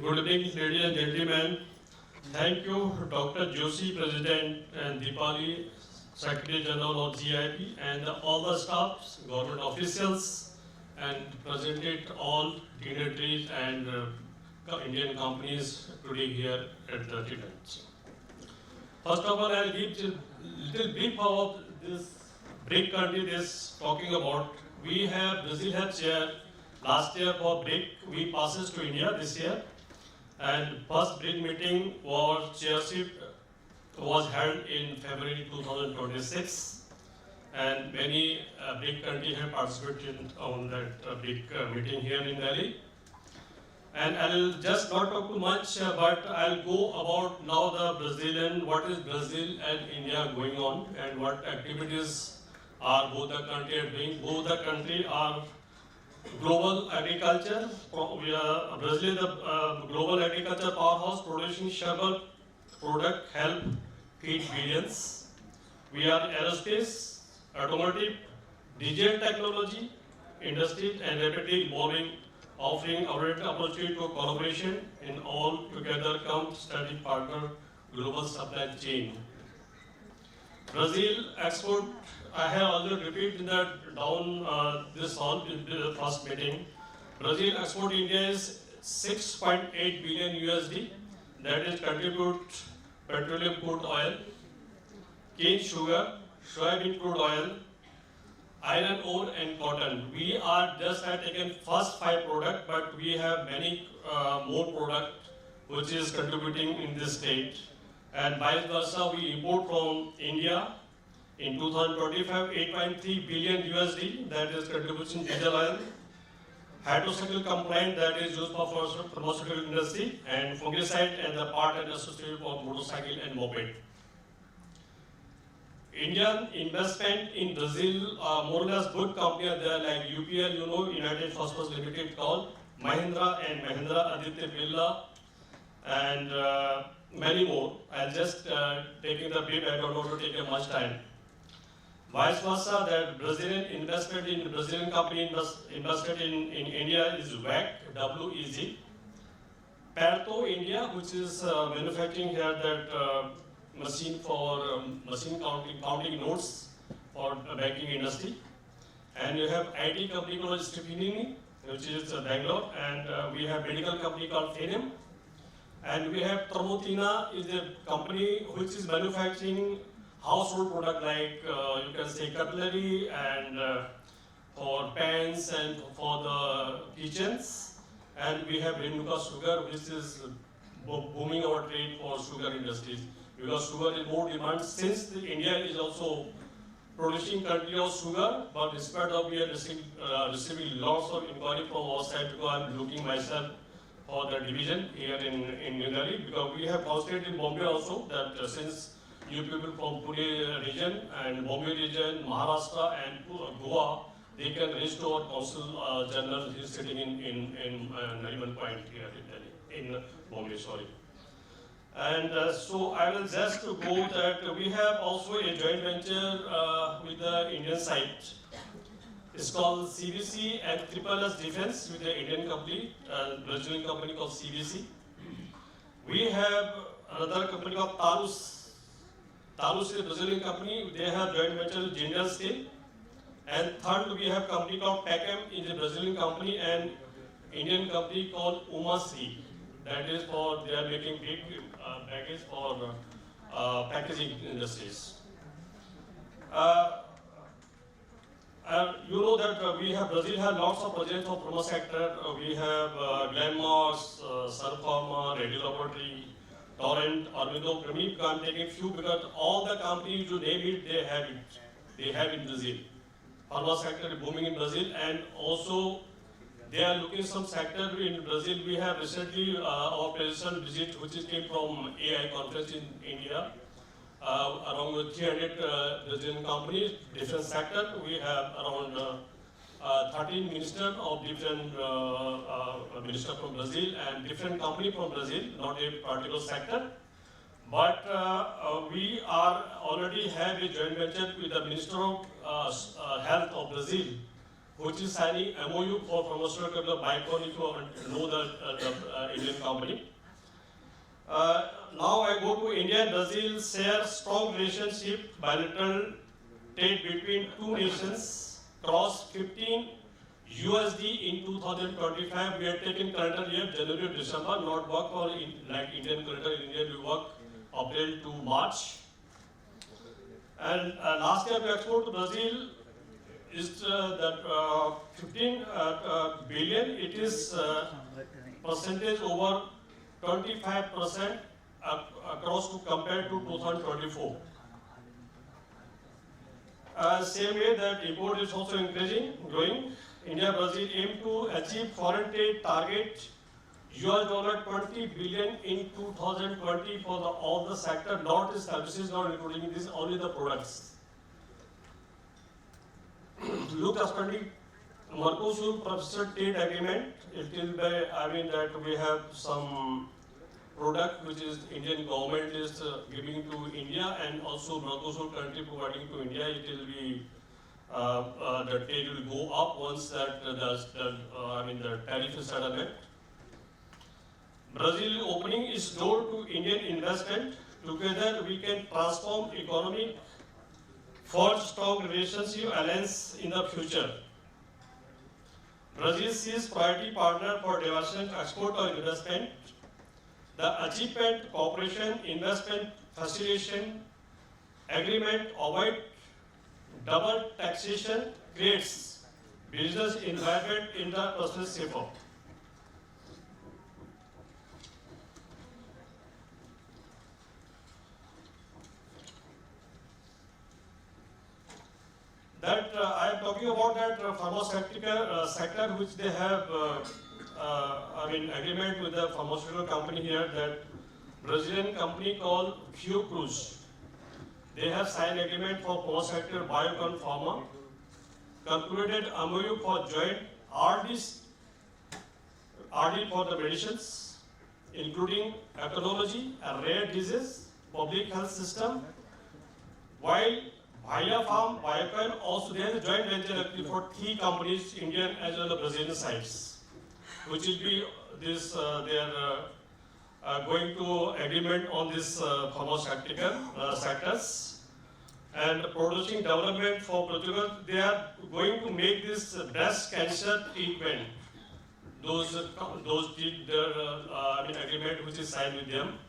Good evening, ladies and gentlemen. Thank you, Dr. Joshi, President, and Deepali, Secretary General of GIP, and all the staffs, government officials, and presented all dignitaries and Indian companies today here at the event. First of all, I'll give a little brief of this BRIC country this talking about. Brazil had chair last year for BRIC. We passes to India this year. And first BRIC meeting chairship was held in February 2026, and many BRIC countries have participated on that BRIC meeting here in Delhi. And I'll just not talk too much, but I'll go about now what is Brazil and India going on, and what activities are both the countries doing. Both the countries are global agriculture. Brazil is the global agriculture powerhouse, producing several products help feed billions. We are aerospace, automotive, digital technology, industries, and rapidly evolving, offering opportunity to collaboration in all together come strategic partner global supply chain. Brazil export, I have already repeated that down this hall in the first meeting. Brazil export India is 6.8 billion USD. That is contribute petroleum crude oil, cane sugar, soybean crude oil, iron ore and cotton. We are just taken first 5 products, but we have many more products which is contributing in this state. And vice versa, we import from India. In 2025, 8.3 billion USD, that is contribution diesel oil, hydrocycle compliant, that is used for pharmaceutical industry, and fungicide and the part and associated for motorcycle and moped. Indian investment in Brazil are more or less good companies there like UPL, United Phosphorus Limited called, Mahindra and Mahindra, Aditya Birla, and many more. I'll just taking the brief, I don't want to take much time. Vice versa, that Brazilian investment in Brazilian company invested in India is WEG, W-E-G. Perto India, which is manufacturing here that machine for machine counting notes for banking industry. And you have IT company called Stephenini, which is Bangalore, and we have medical company called Phenem. And we have Thermotina is a company which is manufacturing household product like you can say cutlery and for pans and for the kitchens. And we have Renuka Sugar, which is booming our trade for sugar industries, because sugar is more demand since India is also producing country of sugar. But despite of we are receiving lots of inquiry from our side, because I'm looking myself for the division here in New Delhi, because we have concentrated in Bombay also that since you people from Pune region and Bombay region, Maharashtra and Goa, they can reach to our Consul General. He is sitting in Nariman Point here in Delhi, in Bombay, sorry. And so I will just go that we have also a joint venture with the Indian side. It's called CVC and Triple S Defense with the Indian company, Brazilian company called CVC. We have another company called Talus. Talus is a Brazilian company. They have joint venture with Jindal Steel. And third, we have company called PACAM, is a Brazilian company, and Indian company called 𝐿. That is for, they are making big package for packaging industries. You know that Brazil has lots of projects for pharma sector. We have Glenmark's, Sun Pharma, Radio Laboratory, Torrent, Arvindo, Premier. I'm taking few because all the companies you name it, they have it. They have in Brazil. Pharma sector is booming in Brazil, and also they are looking some sector in Brazil. We have recently our president visit, which came from AI conference in India. Around 300 Brazilian companies, different sector. We have around 13 ministers of different ministers from Brazil and different company from Brazil, not a particular sector. But we already have a joint venture with the Minister of Health of Brazil which is signing MOU for promotional capital BICON, if you know the Indian company. Now I go to India and Brazil share strong relationship, bilateral trade between two nations, cross 15 USD in 2025. We are taking calendar year, January to December, not work for like Indian calendar. In India we work April to March. And last year we export to Brazil is that 15 billion. It is percentage over 25% across to compared to 2024. Same way that import is also increasing, growing. India Brazil aim to achieve foreign trade target $20 billion in 2020 for all the sector, not the services, not including this, only the products. Look as Mercosur Professional Trade Agreement, it will be, I mean that we have some product which is Indian government is giving to India, and also Mercosur country providing to India. It will be the trade will go up once that the tariff is settlement. Brazil opening its door to Indian investment. Together we can transform economy, forge strong relationship alliance in the future. Brazil sees priority partner for diversion, export or investment. The achievement, cooperation, investment, facilitation, agreement, avoid double taxation, creates business environment in the process safer. That I am talking about that pharmaceutical sector, which they have, agreement with the pharmaceutical company here, that Brazilian company called 𝐿. They have signed agreement for pharmaceutical BICON Pharma, concluded MOU for joint R&D for the medicines, including ecology, rare disease, public health system, while 𝐼𝐴 BICON also there is a joint venture for 3 companies, Indian as well as Brazilian sites, which will be this they are going to agreement on this pharmaceutical sectors, and producing development for Portugal. They are going to make this breast cancer treatment. Those agreement which is signed with them,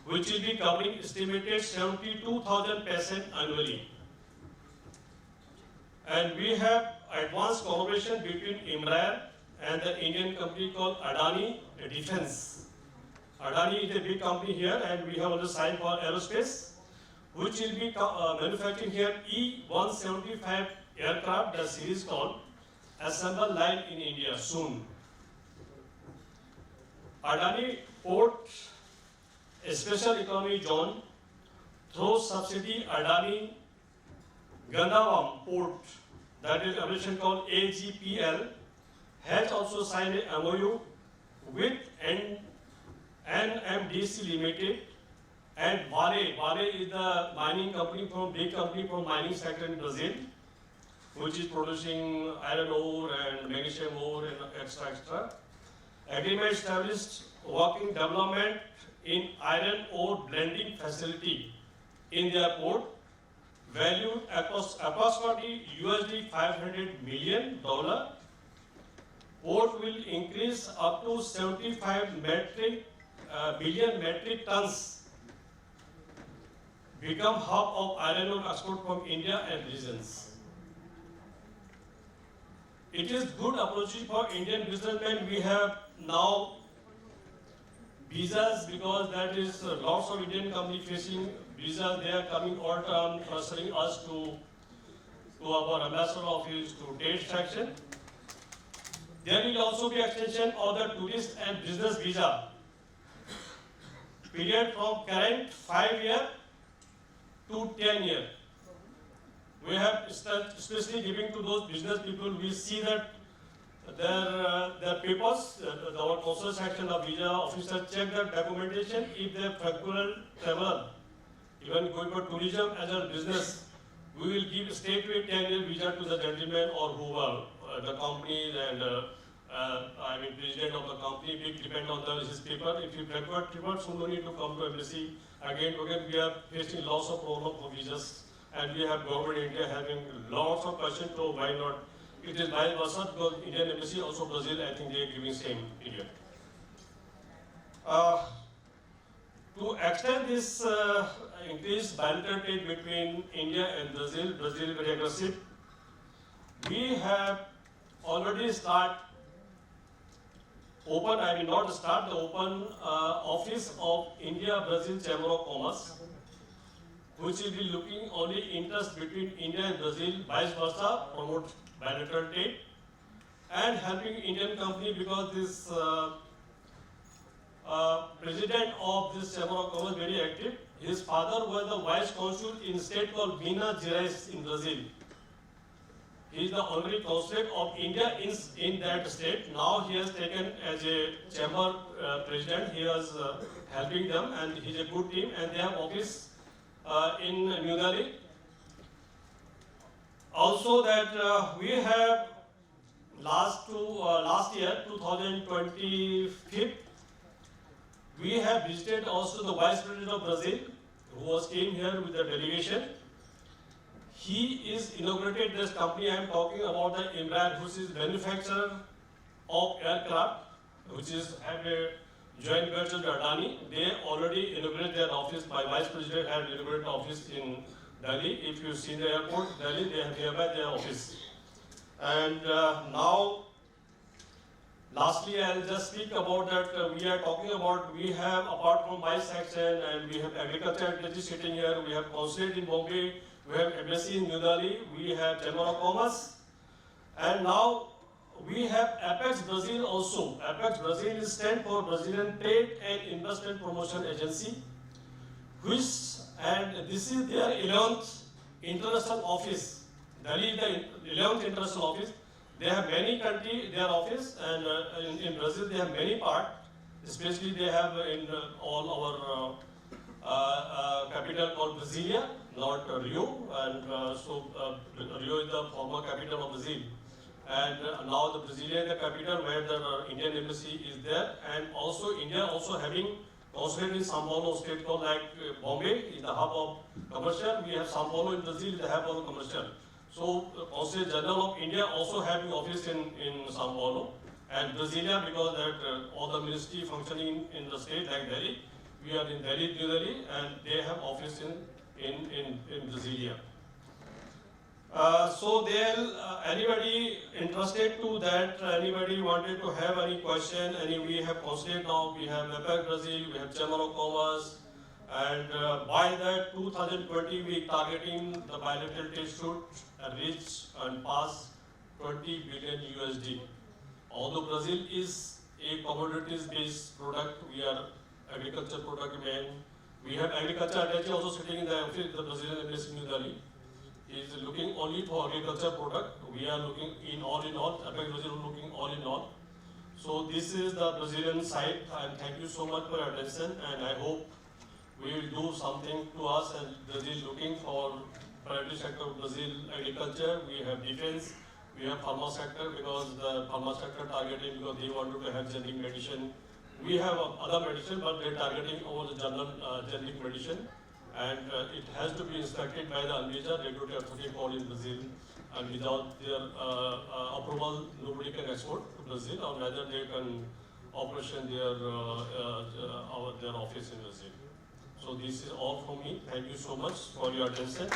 which will be covering estimated 72,000 patients annually. And we have advanced collaboration between Embraer and the Indian company called Adani Defense. Adani is a big company here, and we have also signed for aerospace, which will be manufacturing here E-175 aircraft, the series called, assemble line in India soon. Adani Port, a special economy zone, through subsidy Adani Gandavam Port, that is abbreviation called AGPL, has also signed a MOU with NMDC Limited and 𝐷𝐫. 𝐷𝐫 is the mining company big company from mining sector in Brazil, which is producing iron ore and magnesium ore and extra. Agreement established working development in iron ore blending facility in their port, valued approximately $500 million. Port will increase up to 75 billion metric tons, become hub of iron ore export from India and regions. It is good opportunity for Indian businessmen. We have now visas, because that is lots of Indian companies facing visas. They are coming all term, transferring us to our ambassador office to trade section. There will also be extension of the tourist and business visa period from current 5-year to 10-year. We have especially giving to those business people. We see that their papers, our consular section of visa officer check their documentation. If they are frequent traveler, even going for tourism as a business, we will give straight-away 10-year visa to the gentleman or whoever, the company and president of the company, big depend on his paper. If you prefer, so no need to come to embassy. Again, we are facing lots of problem for visas, and we have government India having lots of questions, so why not? It is vice versa, because Indian embassy, also Brazil, I think they are giving same period. To extend this increased bilateral trade between India and Brazil, Brazil is very aggressive. We have already the open office of India-Brazil Chamber of Commerce, which will be looking only interest between India and Brazil, vice versa, promote bilateral trade, and helping Indian company, because this president of this Chamber of Commerce is very active. His father was the vice consul in a state called Minas Gerais in Brazil. He is the honorary consulate of India in that state. Now he has taken as a chamber president. He is helping them, and he is a good team. And they have office in New Delhi. Also, that we have last year, 2025, we have visited also the Vice President of Brazil, who came here with the delegation. He is inaugurated this company. I am talking about the Embraer, which is manufacturer of aircraft, which is have a joint venture with Adani. They already inaugurated their office. My Vice President had inaugurated office in Delhi. If you see the airport, Delhi, they have nearby their office. And now, lastly, I'll just speak about that. We are talking about, we have, apart from my section, and we have agriculture activity sitting here, we have consulate in Bombay, we have embassy in New Delhi, we have Chamber of Commerce, and now we have Apex Brazil also. Apex Brazil is stand for Brazilian Trade and Investment Promotion Agency, and this is their 11th international office. Delhi is the 11th international office. They have many countries, their office, and in Brazil they have many parts. Especially they have in all our capital called Brasilia, not Rio, and Rio is the former capital of Brazil. And now the Brasilia is the capital where the Indian embassy is there, and also India also having consulate in São Paulo state called like Bombay is the hub of commercial. We have São Paulo in Brazil is the hub of commercial. So, Consulate General of India also having office in São Paulo, and Brasilia, because that all the ministry functioning in the state like Delhi, we are in Delhi, New Delhi, and they have office in Brasilia. So anybody interested to that, anybody wanted to have any question, we have consulate now, we have Apex Brazil, we have Chamber of Commerce, and by that 2020 we targeting the bilateral trade should reach and pass 20 billion USD. Although Brazil is a commodities-based product, we are agriculture product man. We have agriculture attaché also sitting in the Brazilian embassy in New Delhi. He is looking only for agriculture product. We are looking in all, Apex Brazil is looking all in all. So this is the Brazilian side, and thank you so much for your attention, and I hope we will do something to us, and Brazil looking for priority sector of Brazil agriculture. We have defense, we have pharma sector, because the pharma sector targeting, because they wanted to have generic medicine. We have other medicine, but they're targeting over the general generic medicine, and it has to be inspected by the ANVISA, regulatory authority called in Brazil, and without their approval, nobody can export to Brazil, or neither they can operation their office in Brazil. So this is all from me. Thank you so much for your attention.